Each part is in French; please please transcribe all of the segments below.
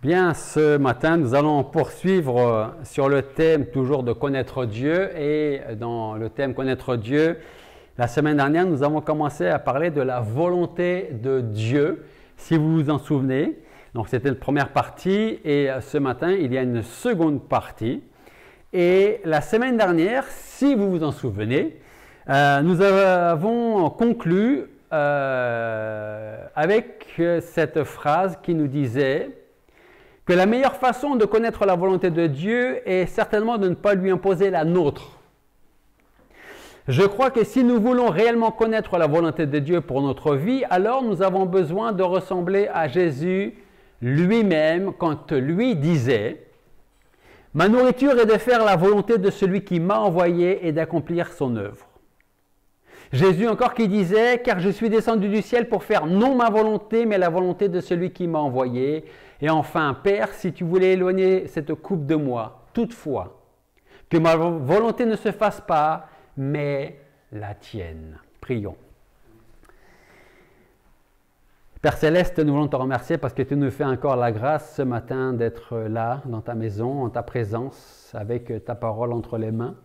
Bien, ce matin, nous allons poursuivre sur le thème toujours de connaître Dieu. Et dans le thème connaître Dieu, la semaine dernière, nous avons commencé à parler de la volonté de Dieu, si vous vous en souvenez. Donc, c'était la première partie et ce matin, il y a une seconde partie. Et la semaine dernière, si vous vous en souvenez, nous avons conclu avec cette phrase qui nous disait que la meilleure façon de connaître la volonté de Dieu est certainement de ne pas lui imposer la nôtre. Je crois que si nous voulons réellement connaître la volonté de Dieu pour notre vie, alors nous avons besoin de ressembler à Jésus lui-même quand lui disait « Ma nourriture est de faire la volonté de celui qui m'a envoyé et d'accomplir son œuvre. » Jésus encore qui disait « Car je suis descendu du ciel pour faire non ma volonté, mais la volonté de celui qui m'a envoyé. Et enfin, Père, si tu voulais éloigner cette coupe de moi, toutefois, que ma volonté ne se fasse pas, mais la tienne. » Prions. Père Céleste, nous voulons te remercier parce que tu nous fais encore la grâce ce matin d'être là, dans ta maison, en ta présence, avec ta parole entre les mains.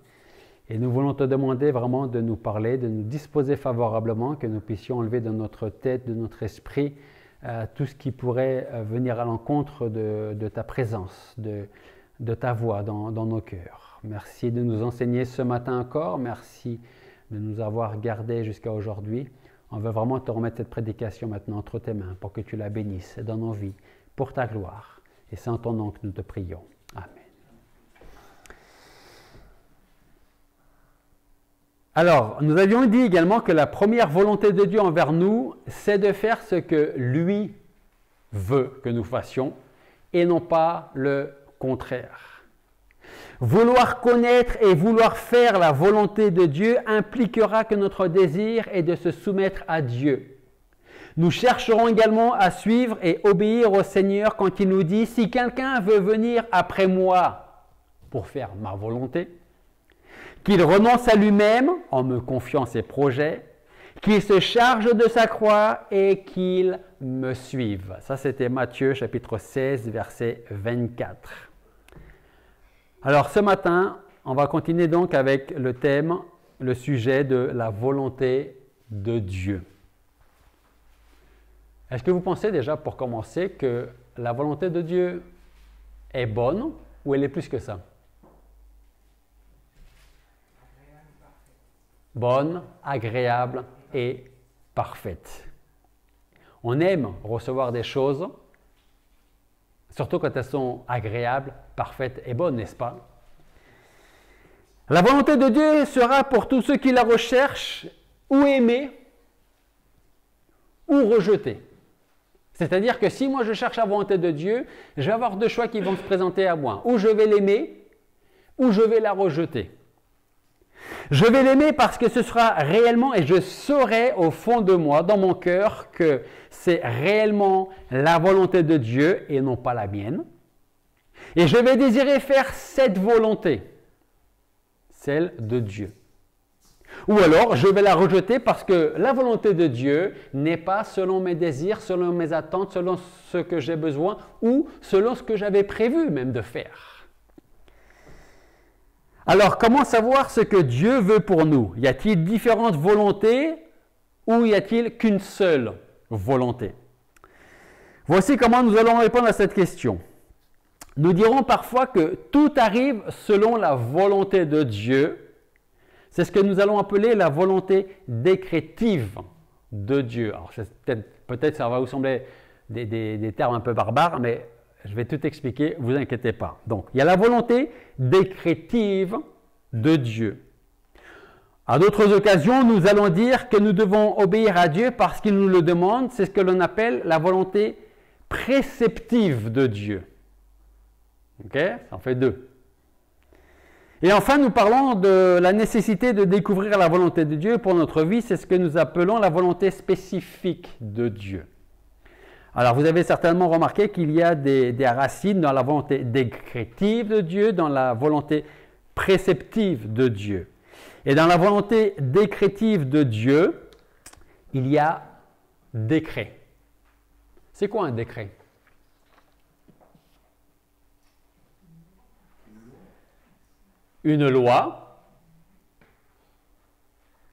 Et nous voulons te demander vraiment de nous parler, de nous disposer favorablement, que nous puissions enlever de notre tête, de notre esprit, tout ce qui pourrait venir à l'encontre de ta présence, de ta voix dans nos cœurs. Merci de nous enseigner ce matin encore. Merci de nous avoir gardés jusqu'à aujourd'hui. On veut vraiment te remettre cette prédication maintenant entre tes mains pour que tu la bénisses dans nos vies, pour ta gloire. Et c'est en ton nom que nous te prions. Amen. Alors, nous avions dit également que la première volonté de Dieu envers nous, c'est de faire ce que lui veut que nous fassions et non pas le contraire. Vouloir connaître et vouloir faire la volonté de Dieu impliquera que notre désir est de se soumettre à Dieu. Nous chercherons également à suivre et obéir au Seigneur quand il nous dit « Si quelqu'un veut venir après moi pour faire ma volonté, qu'il renonce à lui-même en me confiant ses projets, qu'il se charge de sa croix et qu'il me suive. » Ça, c'était Matthieu chapitre 16, verset 24. Alors, ce matin, on va continuer donc avec le thème, le sujet de la volonté de Dieu. Est-ce que vous pensez déjà, pour commencer, que la volonté de Dieu est bonne ou elle est plus que ça? Bonne, agréable et parfaite. On aime recevoir des choses, surtout quand elles sont agréables, parfaites et bonnes, n'est-ce pas? La volonté de Dieu sera pour tous ceux qui la recherchent ou aimer ou rejeter. C'est-à-dire que si moi je cherche la volonté de Dieu, je vais avoir deux choix qui vont se présenter à moi. Ou je vais l'aimer, ou je vais la rejeter. Je vais l'aimer parce que ce sera réellement, et je saurai au fond de moi, dans mon cœur, que c'est réellement la volonté de Dieu et non pas la mienne. Et je vais désirer faire cette volonté, celle de Dieu. Ou alors, je vais la rejeter parce que la volonté de Dieu n'est pas selon mes désirs, selon mes attentes, selon ce que j'ai besoin ou selon ce que j'avais prévu même de faire. Alors, comment savoir ce que Dieu veut pour nous? Y a-t-il différentes volontés ou y a-t-il qu'une seule volonté? Voici comment nous allons répondre à cette question. Nous dirons parfois que tout arrive selon la volonté de Dieu. C'est ce que nous allons appeler la volonté décrétive de Dieu. Alors, peut-être ça va vous sembler des termes un peu barbares, mais je vais tout expliquer, ne vous inquiétez pas. Donc, il y a la volonté décrétive de Dieu. À d'autres occasions, nous allons dire que nous devons obéir à Dieu parce qu'il nous le demande. C'est ce que l'on appelle la volonté préceptive de Dieu. Ok? Ça en fait deux. Et enfin, nous parlons de la nécessité de découvrir la volonté de Dieu pour notre vie. C'est ce que nous appelons la volonté spécifique de Dieu. Alors, vous avez certainement remarqué qu'il y a des racines dans la volonté décrétive de Dieu, dans la volonté préceptive de Dieu. Et dans la volonté décrétive de Dieu, il y a décret. C'est quoi un décret? une loi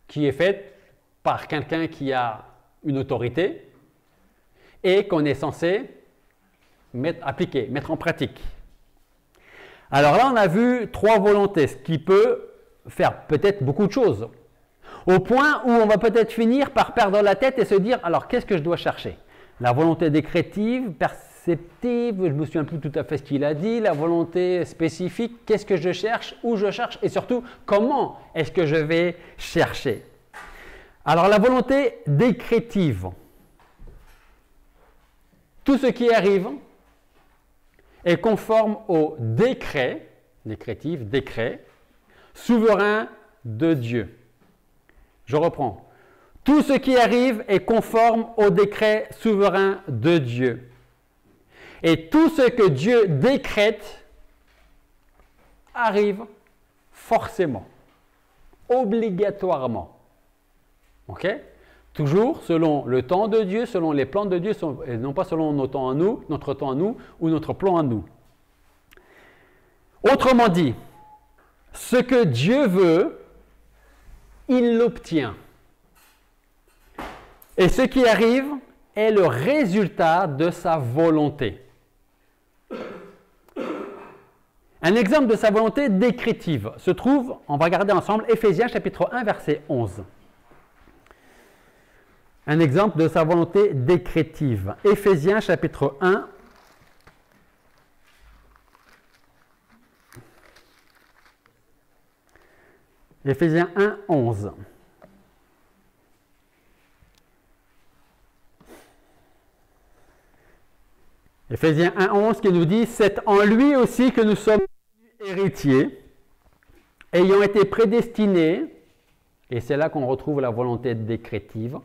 qui est faite par quelqu'un qui a une autorité et qu'on est censé appliquer, mettre en pratique. Alors là, on a vu 3 volontés, ce qui peut faire peut-être beaucoup de choses. Au point où on va peut-être finir par perdre la tête et se dire, alors qu'est-ce que je dois chercher? La volonté décrétive, perceptive, je ne me souviens plus tout à fait ce qu'il a dit, la volonté spécifique, qu'est-ce que je cherche, où je cherche et surtout, comment est-ce que je vais chercher? Alors la volonté décrétive, tout ce qui arrive est conforme au décret, décret, souverain de Dieu. Je reprends. Tout ce qui arrive est conforme au décret souverain de Dieu. Et tout ce que Dieu décrète arrive forcément, obligatoirement. Ok? Toujours selon le temps de Dieu, selon les plans de Dieu, et non pas selon notre temps à nous ou notre plan à nous. Autrement dit, ce que Dieu veut, il l'obtient. Et ce qui arrive est le résultat de sa volonté. Un exemple de sa volonté décrétive se trouve, on va regarder ensemble, Éphésiens chapitre 1, verset 11. Un exemple de sa volonté décrétive. Éphésiens chapitre 1. Éphésiens 1, 11. Éphésiens 1, 11 qui nous dit « C'est en lui aussi que nous sommes héritiers, ayant été prédestinés, et c'est là qu'on retrouve la volonté décrétive,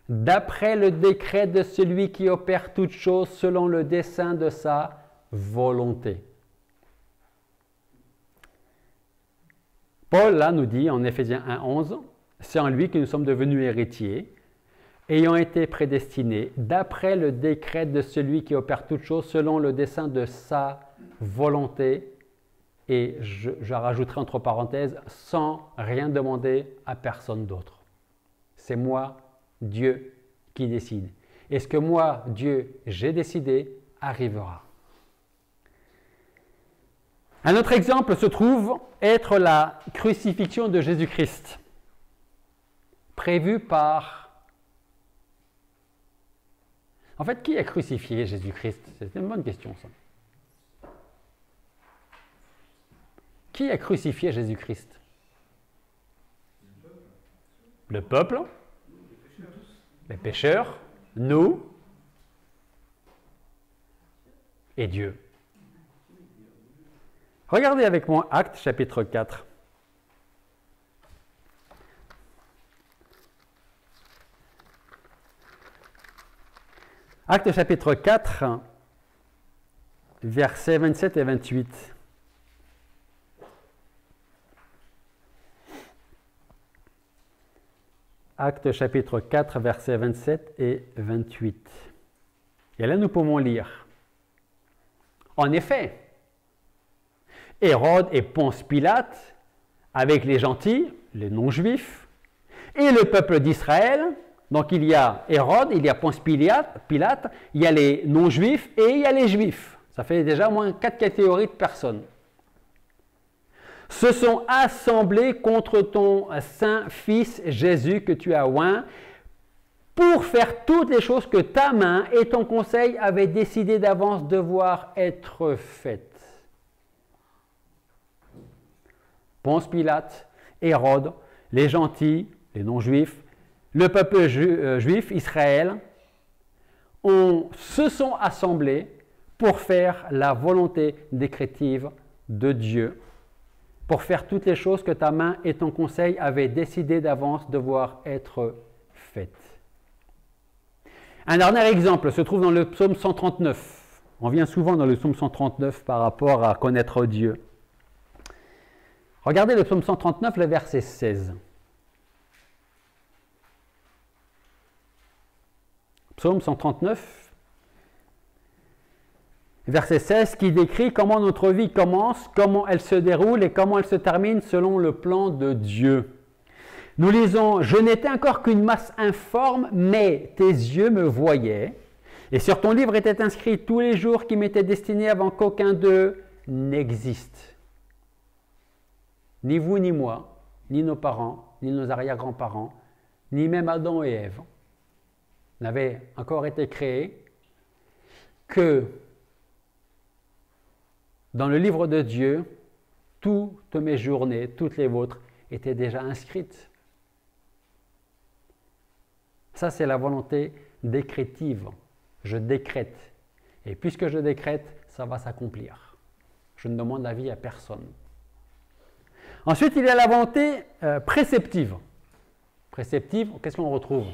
d'après le décret de celui qui opère toutes choses selon le dessein de sa volonté. » Paul, là, nous dit en Éphésiens 1, 11, « C'est en lui que nous sommes devenus héritiers, ayant été prédestinés d'après le décret de celui qui opère toutes choses selon le dessein de sa volonté. » Et je rajouterai entre parenthèses, sans rien demander à personne d'autre. C'est moi, Dieu, qui décide. Et ce que moi, Dieu, j'ai décidé, arrivera. Un autre exemple se trouve être la crucifixion de Jésus-Christ, prévue par... En fait, qui a crucifié Jésus-Christ? C'est une bonne question, ça. Qui a crucifié Jésus-Christ? Le peuple, les pécheurs, nous et Dieu. Regardez avec moi Actes chapitre 4. Actes chapitre 4, versets 27 et 28. Actes chapitre 4, versets 27 et 28. Et là, nous pouvons lire. En effet, Hérode et Ponce Pilate, avec les gentils, les non-juifs, et le peuple d'Israël, donc il y a Hérode, il y a Ponce Pilate, il y a les non-juifs et il y a les juifs. Ça fait déjà au moins 4 catégories de personnes. Se sont assemblés contre ton saint Fils Jésus que tu as oint, pour faire toutes les choses que ta main et ton conseil avaient décidé d'avance devoir être faites. Ponce Pilate, Hérode, les gentils, les non-juifs, le peuple juif, Israël, se sont assemblés pour faire la volonté décrétive de Dieu, pour faire toutes les choses que ta main et ton conseil avaient décidé d'avance devoir être faites. Un dernier exemple se trouve dans le psaume 139. On vient souvent dans le psaume 139 par rapport à connaître Dieu. Regardez le psaume 139, le verset 16. Psaume 139, verset 16, qui décrit comment notre vie commence, comment elle se déroule et comment elle se termine selon le plan de Dieu. Nous lisons, « Je n'étais encore qu'une masse informe, mais tes yeux me voyaient, et sur ton livre étaient inscrits tous les jours qui m'étaient destinés avant qu'aucun d'eux n'existe. » Ni vous, ni moi, ni nos parents, ni nos arrière-grands-parents, ni même Adam et Ève n'avaient encore été créés, que dans le livre de Dieu, toutes mes journées, toutes les vôtres, étaient déjà inscrites. Ça, c'est la volonté décrétive. Je décrète. Et puisque je décrète, ça va s'accomplir. Je ne demande l'avis à personne. Ensuite, il y a la volonté préceptive. Préceptive, qu'est-ce qu'on retrouve?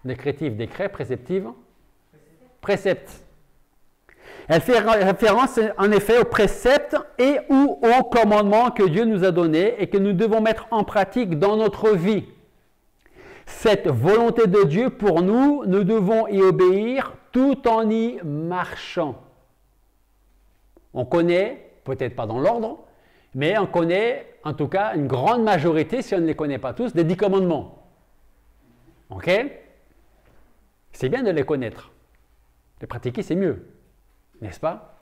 Décrétive, décret, préceptive, précepte. Elle fait référence en effet aux préceptes et ou aux commandements que Dieu nous a donnés et que nous devons mettre en pratique dans notre vie. Cette volonté de Dieu pour nous, nous devons y obéir tout en y marchant. On connaît, peut-être pas dans l'ordre, mais on connaît en tout cas une grande majorité, si on ne les connaît pas tous, des 10 commandements. Ok? C'est bien de les connaître. Les pratiquer, c'est mieux. N'est-ce pas?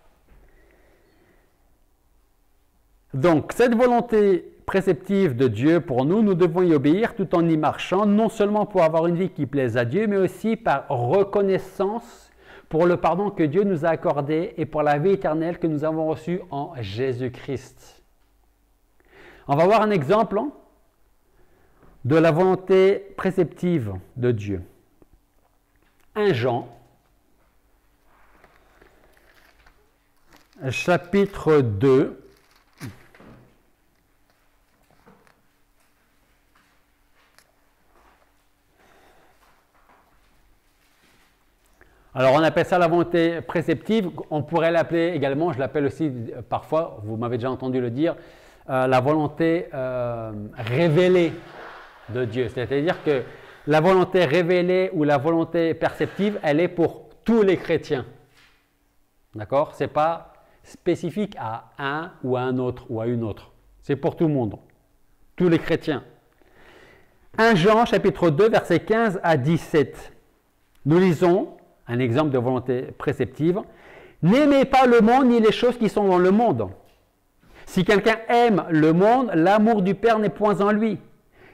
Donc, cette volonté préceptive de Dieu pour nous, nous devons y obéir tout en y marchant, non seulement pour avoir une vie qui plaise à Dieu, mais aussi par reconnaissance pour le pardon que Dieu nous a accordé et pour la vie éternelle que nous avons reçue en Jésus-Christ. On va voir un exemple de la volonté préceptive de Dieu. 1 Jean, chapitre 2. Alors on appelle ça la volonté préceptive, on pourrait l'appeler également, je l'appelle aussi parfois, vous m'avez déjà entendu le dire, la volonté révélée de Dieu. C'est-à-dire que la volonté révélée ou la volonté perceptive, elle est pour tous les chrétiens. D'accord? Ce n'est pas spécifique à un ou à un autre ou à une autre. C'est pour tout le monde, tous les chrétiens. 1 Jean chapitre 2 versets 15 à 17. Nous lisons un exemple de volonté préceptive. « N'aimez pas le monde ni les choses qui sont dans le monde. Si quelqu'un aime le monde, l'amour du Père n'est point en lui.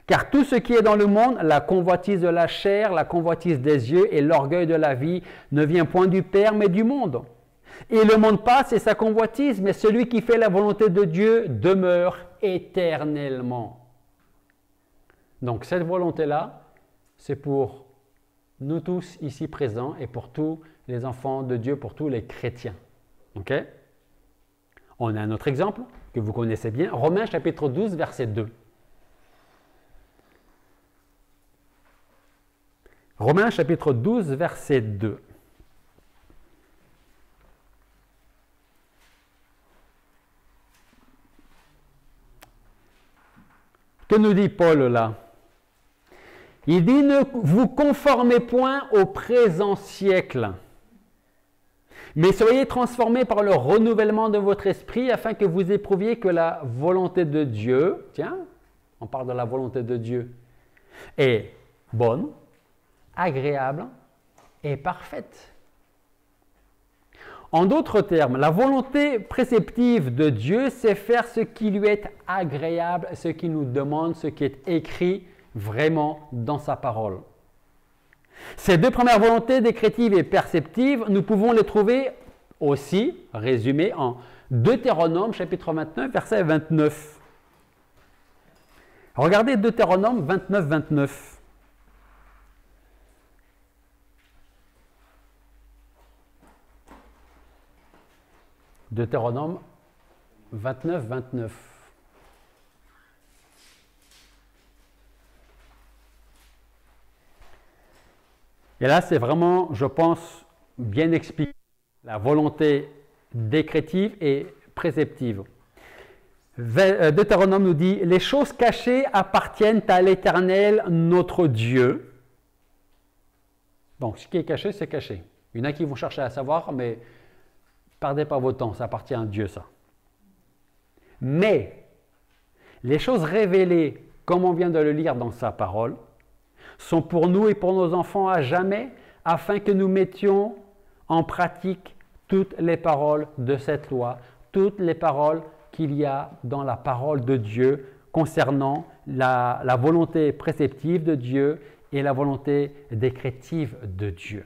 Car tout ce qui est dans le monde, la convoitise de la chair, la convoitise des yeux et l'orgueil de la vie, ne vient point du Père, mais du monde. Et le monde passe et sa convoitise, mais celui qui fait la volonté de Dieu demeure éternellement. » Donc cette volonté-là, c'est pour nous tous ici présents et pour tous les enfants de Dieu, pour tous les chrétiens. Ok? On a un autre exemple que vous connaissez bien, Romains chapitre 12, verset 2. Romains chapitre 12, verset 2. Que nous dit Paul là? Il dit, ne vous conformez point au présent siècle, mais soyez transformés par le renouvellement de votre esprit afin que vous éprouviez que la volonté de Dieu, tiens, on parle de la volonté de Dieu, est bonne, agréable et parfaite. En d'autres termes, la volonté préceptive de Dieu, c'est faire ce qui lui est agréable, ce qu'il nous demande, ce qui est écrit vraiment dans sa parole. Ces deux premières volontés, décrétives et perceptives, nous pouvons les trouver aussi résumées en Deutéronome chapitre 29, verset 29. Regardez Deutéronome 29, 29. Deutéronome 29, 29. Et là, c'est vraiment, je pense, bien expliqué, la volonté décrétive et préceptive. Deutéronome nous dit, « Les choses cachées appartiennent à l'Éternel, notre Dieu. » Donc, ce qui est caché, c'est caché. Il y en a qui vont chercher à savoir, mais Perdez pas votre temps, ça appartient à Dieu, ça. Mais, les choses révélées, comme on vient de le lire dans sa parole, sont pour nous et pour nos enfants à jamais, afin que nous mettions en pratique toutes les paroles de cette loi, toutes les paroles qu'il y a dans la parole de Dieu concernant la volonté préceptive de Dieu et la volonté décrétive de Dieu.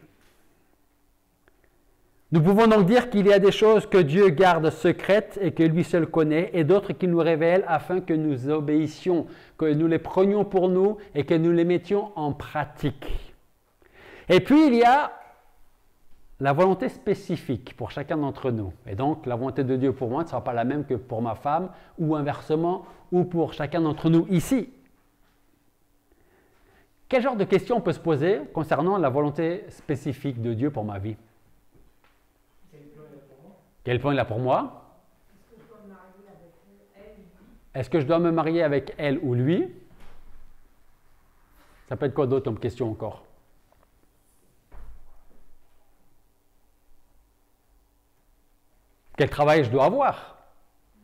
Nous pouvons donc dire qu'il y a des choses que Dieu garde secrètes et que lui seul connaît, et d'autres qu'il nous révèle afin que nous obéissions, que nous les prenions pour nous et que nous les mettions en pratique. Et puis il y a la volonté spécifique pour chacun d'entre nous. Et donc la volonté de Dieu pour moi ne sera pas la même que pour ma femme, ou inversement, ou pour chacun d'entre nous ici. Quel genre de questions on peut se poser concernant la volonté spécifique de Dieu pour ma vie? Quel plan il a pour moi? Est-ce que je dois me marier avec elle ou lui? Ça peut être quoi d'autre comme question encore? Quel travail je dois avoir?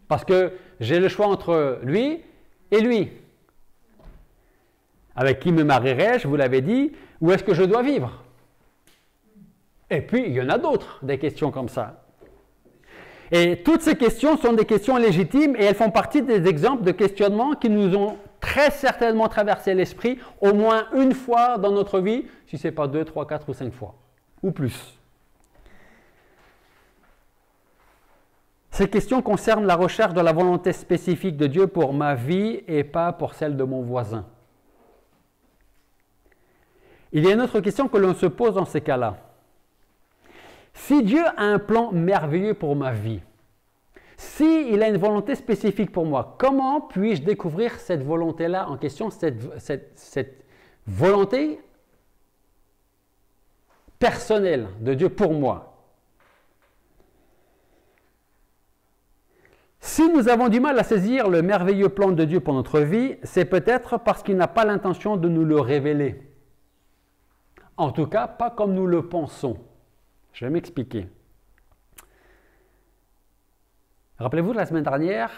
Parce que j'ai le choix entre lui et lui. Avec qui me marierai-je, je vous l'avais dit, où est-ce que je dois vivre? Et puis, il y en a d'autres, des questions comme ça. Et toutes ces questions sont des questions légitimes et elles font partie des exemples de questionnements qui nous ont très certainement traversé l'esprit au moins une fois dans notre vie, si ce n'est pas 2, 3, 4 ou 5 fois, ou plus. Ces questions concernent la recherche de la volonté spécifique de Dieu pour ma vie et pas pour celle de mon voisin. Il y a une autre question que l'on se pose dans ces cas-là. Si Dieu a un plan merveilleux pour ma vie, s'il a une volonté spécifique pour moi, comment puis-je découvrir cette volonté-là en question, cette volonté personnelle de Dieu pour moi? Si nous avons du mal à saisir le merveilleux plan de Dieu pour notre vie, c'est peut-être parce qu'il n'a pas l'intention de nous le révéler. En tout cas, pas comme nous le pensons. Je vais m'expliquer. Rappelez-vous, la semaine dernière,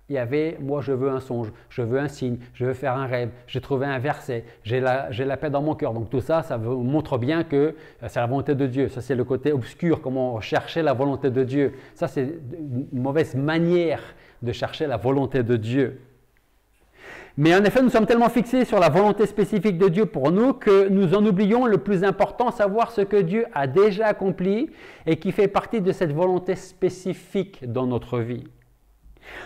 il y avait « moi je veux un songe, je veux un signe, je veux faire un rêve, j'ai trouvé un verset, j'ai la paix dans mon cœur ». Donc tout ça, ça montre bien que c'est la volonté de Dieu. Ça, c'est le côté obscur, comment chercher la volonté de Dieu. Ça, c'est une mauvaise manière de chercher la volonté de Dieu. Mais en effet, nous sommes tellement fixés sur la volonté spécifique de Dieu pour nous que nous en oublions le plus important, savoir ce que Dieu a déjà accompli et qui fait partie de cette volonté spécifique dans notre vie.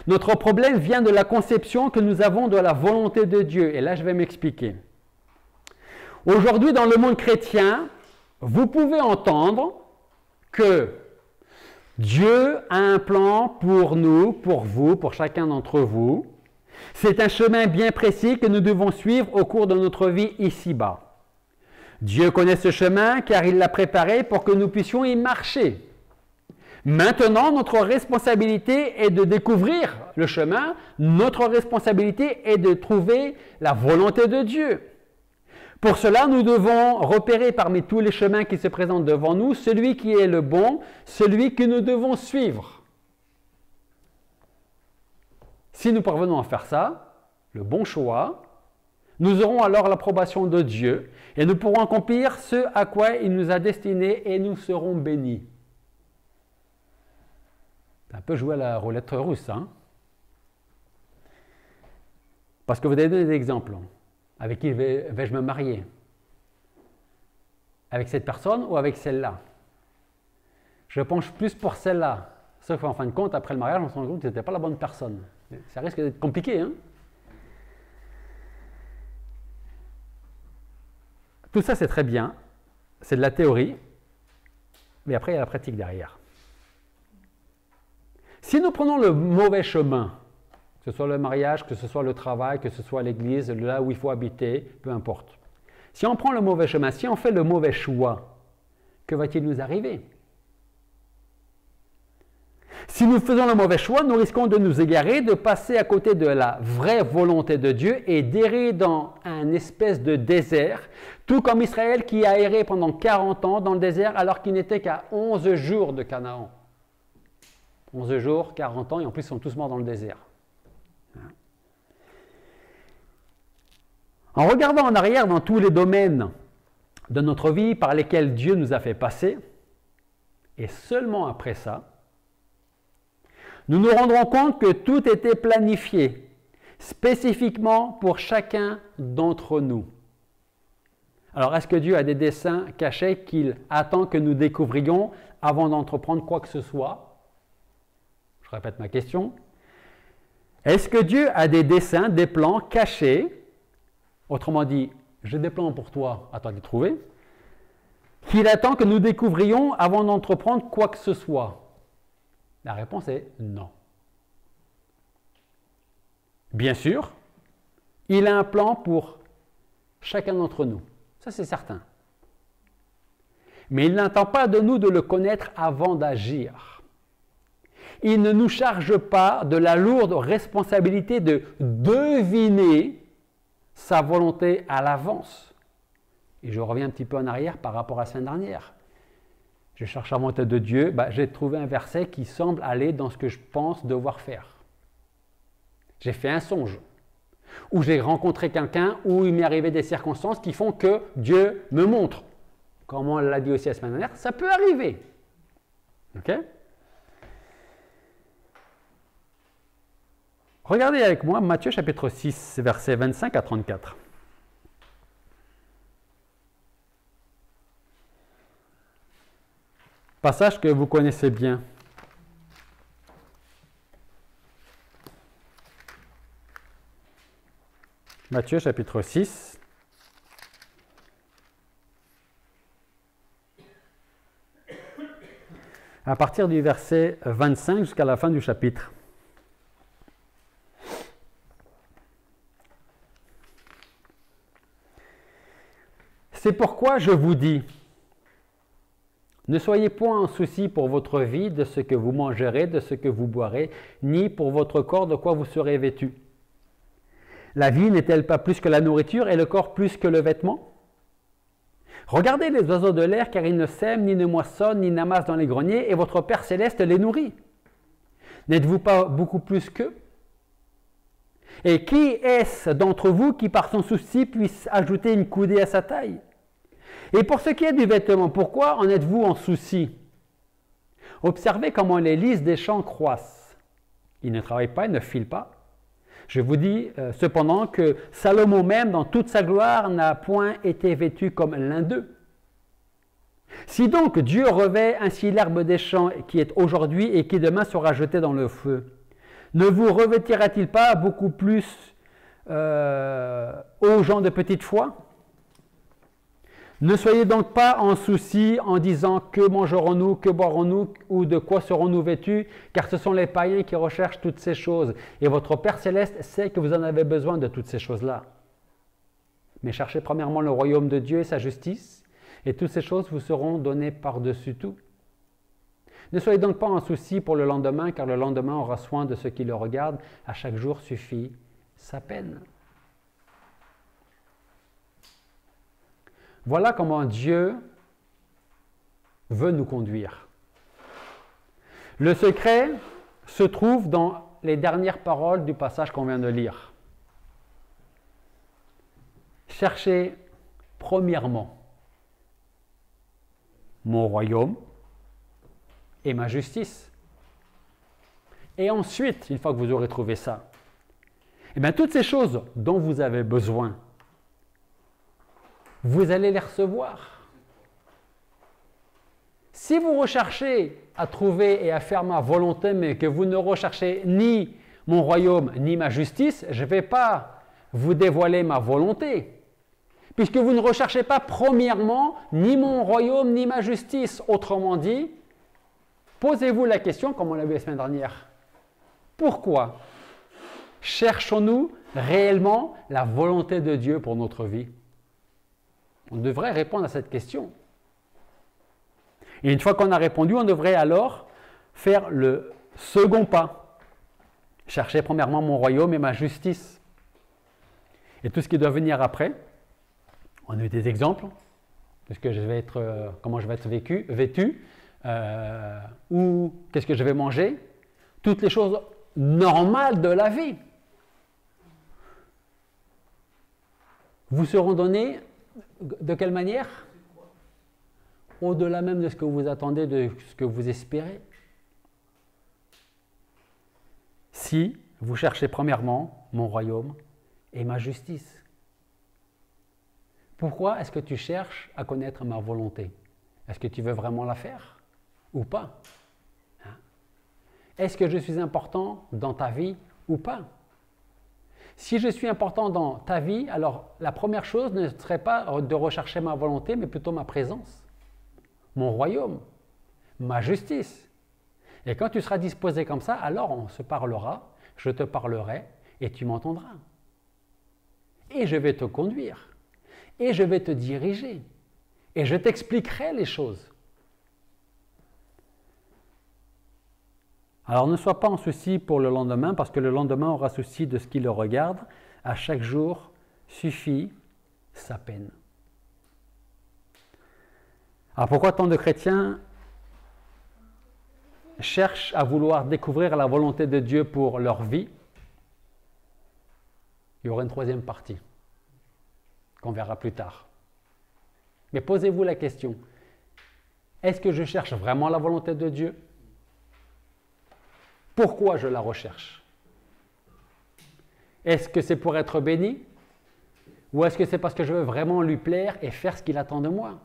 Notre problème vient de la conception que nous avons de la volonté de Dieu. Et là, je vais m'expliquer. Aujourd'hui, dans le monde chrétien, vous pouvez entendre que Dieu a un plan pour nous, pour vous, pour chacun d'entre vous. C'est un chemin bien précis que nous devons suivre au cours de notre vie ici-bas. Dieu connaît ce chemin car il l'a préparé pour que nous puissions y marcher. Maintenant, notre responsabilité est de découvrir le chemin. Notre responsabilité est de trouver la volonté de Dieu. Pour cela, nous devons repérer parmi tous les chemins qui se présentent devant nous celui qui est le bon, celui que nous devons suivre. Si nous parvenons à faire ça, le bon choix, nous aurons alors l'approbation de Dieu et nous pourrons accomplir ce à quoi il nous a destinés et nous serons bénis. C'est un peu jouer à la roulette russe, hein? Parce que vous avez donné des exemples. Avec qui vais-je me marier? Avec cette personne ou avec celle-là? Je penche plus pour celle-là. Sauf qu'en fin de compte, après le mariage, on se rend compte que ce n'était pas la bonne personne. Ça risque d'être compliqué, hein? Tout ça, c'est très bien. C'est de la théorie. Mais après, il y a la pratique derrière. Si nous prenons le mauvais chemin, que ce soit le mariage, que ce soit le travail, que ce soit l'église, là où il faut habiter, peu importe. Si on prend le mauvais chemin, si on fait le mauvais choix, que va-t-il nous arriver? Si nous faisons le mauvais choix, nous risquons de nous égarer, de passer à côté de la vraie volonté de Dieu et d'errer dans un espèce de désert, tout comme Israël qui a erré pendant 40 ans dans le désert alors qu'il n'était qu'à 11 jours de Canaan. 11 jours, 40 ans, et en plus, ils sont tous morts dans le désert. En regardant en arrière dans tous les domaines de notre vie par lesquels Dieu nous a fait passer, et seulement après ça, nous nous rendrons compte que tout était planifié, spécifiquement pour chacun d'entre nous. Alors, est-ce que Dieu a des desseins cachés qu'il attend que nous découvrions avant d'entreprendre quoi que ce soit? Je répète ma question. Est-ce que Dieu a des desseins, des plans cachés, autrement dit, j'ai des plans pour toi, à toi de les trouver, qu'il attend que nous découvrions avant d'entreprendre quoi que ce soit? La réponse est non. Bien sûr, il a un plan pour chacun d'entre nous. Ça, c'est certain. Mais il n'attend pas de nous de le connaître avant d'agir. Il ne nous charge pas de la lourde responsabilité de deviner sa volonté à l'avance. Et je reviens un petit peu en arrière par rapport à la semaine dernière. Je cherche la volonté de Dieu, j'ai trouvé un verset qui semble aller dans ce que je pense devoir faire. J'ai fait un songe, où j'ai rencontré quelqu'un, où il m'est arrivé des circonstances qui font que Dieu me montre. Comme on l'a dit aussi la semaine dernière, ça peut arriver. Ok? Regardez avec moi Matthieu chapitre 6, versets 25 à 34. Passage que vous connaissez bien. Matthieu chapitre 6. À partir du verset 25 jusqu'à la fin du chapitre. C'est pourquoi je vous dis, ne soyez point en souci pour votre vie de ce que vous mangerez, de ce que vous boirez, ni pour votre corps de quoi vous serez vêtus. La vie n'est-elle pas plus que la nourriture et le corps plus que le vêtement? Regardez les oiseaux de l'air, car ils ne sèment, ni ne moissonnent, ni n'amassent dans les greniers, et votre Père céleste les nourrit. N'êtes-vous pas beaucoup plus qu'eux? Et qui est-ce d'entre vous qui, par son souci, puisse ajouter une coudée à sa taille? Et pour ce qui est du vêtement, pourquoi en êtes-vous en souci? Observez comment les lys des champs croissent. Ils ne travaillent pas, ils ne filent pas. Je vous dis cependant que Salomon même, dans toute sa gloire, n'a point été vêtu comme l'un d'eux. Si donc Dieu revêt ainsi l'herbe des champs qui est aujourd'hui et qui demain sera jetée dans le feu, ne vous revêtira-t-il pas beaucoup plus aux gens de petite foi? Ne soyez donc pas en souci en disant que mangerons-nous, que boirons-nous ou de quoi serons-nous vêtus, car ce sont les païens qui recherchent toutes ces choses. Et votre Père céleste sait que vous en avez besoin de toutes ces choses-là. Mais cherchez premièrement le royaume de Dieu et sa justice, et toutes ces choses vous seront données par-dessus tout. Ne soyez donc pas en souci pour le lendemain, car le lendemain aura soin de ceux qui le regardent. À chaque jour suffit sa peine. Voilà comment Dieu veut nous conduire. Le secret se trouve dans les dernières paroles du passage qu'on vient de lire. Cherchez premièrement mon royaume et ma justice. Et ensuite, une fois que vous aurez trouvé ça, eh bien, toutes ces choses dont vous avez besoin, vous allez les recevoir. Si vous recherchez à trouver et à faire ma volonté, mais que vous ne recherchez ni mon royaume ni ma justice, je ne vais pas vous dévoiler ma volonté, puisque vous ne recherchez pas premièrement ni mon royaume ni ma justice. Autrement dit, posez-vous la question, comme on l'a vu la semaine dernière, pourquoi cherchons-nous réellement la volonté de Dieu pour notre vie? On devrait répondre à cette question. Et une fois qu'on a répondu, on devrait alors faire le second pas. Chercher premièrement mon royaume et ma justice. Et tout ce qui doit venir après, on a eu des exemples de ce que je vais être, comment je vais être vêtu, ou qu'est-ce que je vais manger, toutes les choses normales de la vie vous seront données de quelle manière? Au-delà même de ce que vous attendez, de ce que vous espérez. Si vous cherchez premièrement mon royaume et ma justice. Pourquoi est-ce que tu cherches à connaître ma volonté? Est-ce que tu veux vraiment la faire ou pas? Hein? Est-ce que je suis important dans ta vie ou pas? Si je suis important dans ta vie, alors la première chose ne serait pas de rechercher ma volonté, mais plutôt ma présence, mon royaume, ma justice. Et quand tu seras disposé comme ça, alors on se parlera, je te parlerai et tu m'entendras. Et je vais te conduire. Et je vais te diriger. Et je t'expliquerai les choses. Alors ne sois pas en souci pour le lendemain, parce que le lendemain aura souci de ce qui le regarde. À chaque jour suffit sa peine. Alors pourquoi tant de chrétiens cherchent à vouloir découvrir la volonté de Dieu pour leur vie? Il y aura une troisième partie qu'on verra plus tard. Mais posez-vous la question, est-ce que je cherche vraiment la volonté de Dieu? Pourquoi je la recherche? Est-ce que c'est pour être béni? Ou est-ce que c'est parce que je veux vraiment lui plaire et faire ce qu'il attend de moi?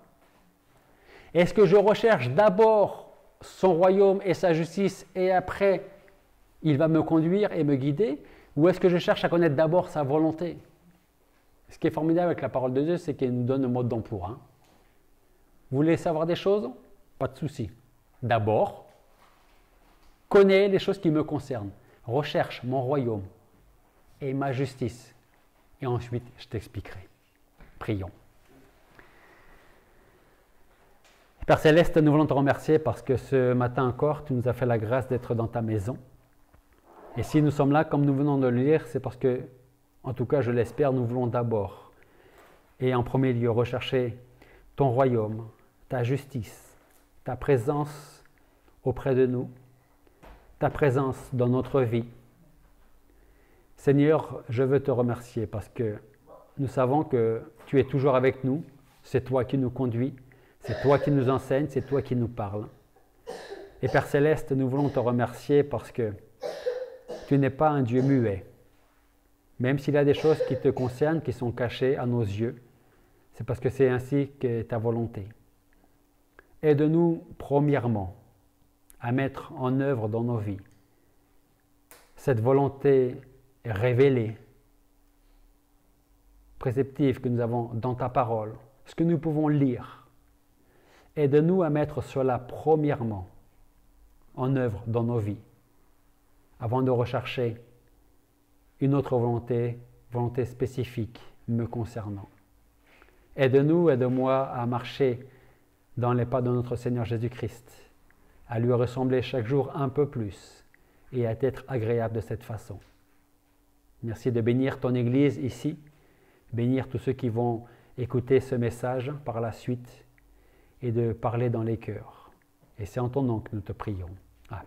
Est-ce que je recherche d'abord son royaume et sa justice et après il va me conduire et me guider? Ou est-ce que je cherche à connaître d'abord sa volonté? Ce qui est formidable avec la parole de Dieu, c'est qu'il nous donne le mode d'emploi. Hein? Vous voulez savoir des choses? Pas de souci. D'abord, connais les choses qui me concernent. Recherche mon royaume et ma justice. Et ensuite, je t'expliquerai. Prions. Père Céleste, nous voulons te remercier parce que ce matin encore, tu nous as fait la grâce d'être dans ta maison. Et si nous sommes là, comme nous venons de le lire, c'est parce que, en tout cas, je l'espère, nous voulons d'abord et en premier lieu rechercher ton royaume, ta justice, ta présence auprès de nous, ta présence dans notre vie. Seigneur, je veux te remercier parce que nous savons que tu es toujours avec nous, c'est toi qui nous conduis, c'est toi qui nous enseignes, c'est toi qui nous parles. Et Père Céleste, nous voulons te remercier parce que tu n'es pas un Dieu muet. Même s'il y a des choses qui te concernent, qui sont cachées à nos yeux, c'est parce que c'est ainsi qu'est ta volonté. Aide-nous premièrement à mettre en œuvre dans nos vies cette volonté révélée, préceptive que nous avons dans ta parole, ce que nous pouvons lire. Aide-nous à mettre cela premièrement en œuvre dans nos vies, avant de rechercher une autre volonté spécifique me concernant. Aide-nous, aide-moi à marcher dans les pas de notre Seigneur Jésus-Christ, à lui ressembler chaque jour un peu plus et à être agréable de cette façon. Merci de bénir ton Église ici, bénir tous ceux qui vont écouter ce message par la suite et de parler dans les cœurs. Et c'est en ton nom que nous te prions. Amen.